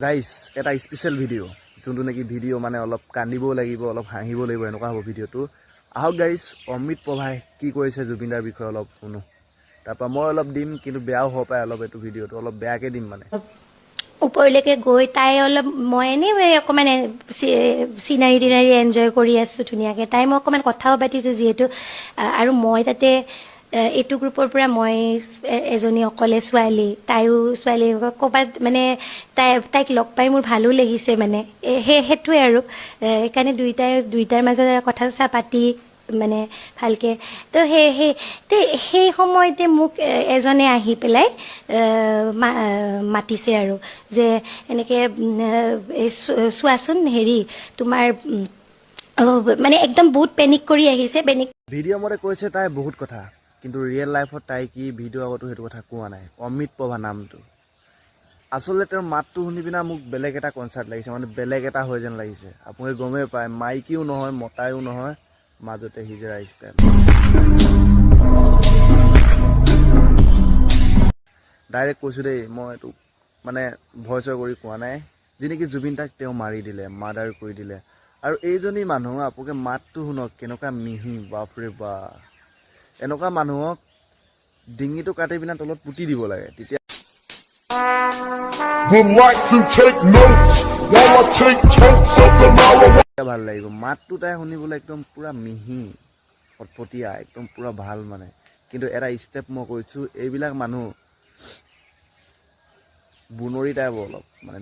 guys এটা special video যোনটো নেকি ভিডিও মানে অলপ কান্দিবও লাগিব অলপ হাঁহিব লাগিব এনেকুৱা হ'ব ভিডিওটো আহক গাইস অমিত প্ৰভাই কি কৈছে জুবিনদাৰ বিষয়ে অলপ শুনো তাৰপৰা মই অলপ দিম কিন্তু বেয়াও হ'ব পাৰে অলপ এইটো ভিডিওটো অলপ বেয়াকে দিম মানে ওপৰলৈকে গৈ তাই অলপ মই এনেই অকণমান চিনাৰী টিনাৰী এনজয় কৰি আছোঁ ধুনীয়াকৈ তাই মই অকণমান কথাও পাতিছোঁ যিহেতু আৰু মই তাতে এইটো গ্ৰুপৰ পৰা মই এজনী অকলে ছোৱালী তাইও ছোৱালী ক'ৰবাত মানে তাইক লগ পাই মোৰ ভালো লাগিছে মানে সেইটোৱে আৰু সেইকাৰণে দুইটাৰ মাজত কথা চথা পাতি মানে ভালকৈ তো সেই সময়তে মোক এজনে আহি পেলাই মাতিছে আৰু যে এনেকৈ চোৱাচোন হেৰি তোমাৰ মানে একদম বহুত পেনিক কৰি আহিছে ভিডিঅ' মতে কৈছে তাই বহুত কথা কিন্তু ৰিয়েল লাইফত তাই কি ভিডিঅ' আগতো সেইটো কথা কোৱা নাই অমিত প্ৰভা নামটো আচলতে তেওঁৰ মাতটো শুনি পিনে মোক বেলেগ এটা কনচাৰ্ট লাগিছে মানে বেলেগ এটা হৈ যেন লাগিছে আপুনি গমেই পায় মাইকীও নহয় মতায়ো নহয় মাজতে হিজৰা ষ্টাইল ডাইৰেক্ট কৈছোঁ দেই মই এইটো মানে ভয়চয় কৰি কোৱা নাই যি নেকি জুবিন দাক তেওঁ মাৰি দিলে মাৰ্ডাৰ কৰি দিলে আৰু এইজনী মানুহ আপোনালোকে মাতটো শুনক কেনেকুৱা মিহি বাপৰে বা এনেকুৱা মানুহক ডিঙিটো কাটি পিনে তলত পুতি দিব লাগে তেতিয়া ভাল লাগিব মাতটো তাই শুনিবলৈ একদম পুৰা মিহি ফটফটীয়া একদম পুৰা ভাল মানে কিন্তু এটা ষ্টেপ মই কৈছোঁ এইবিলাক মানুহ বুনৰী টাইপ অলপ মানে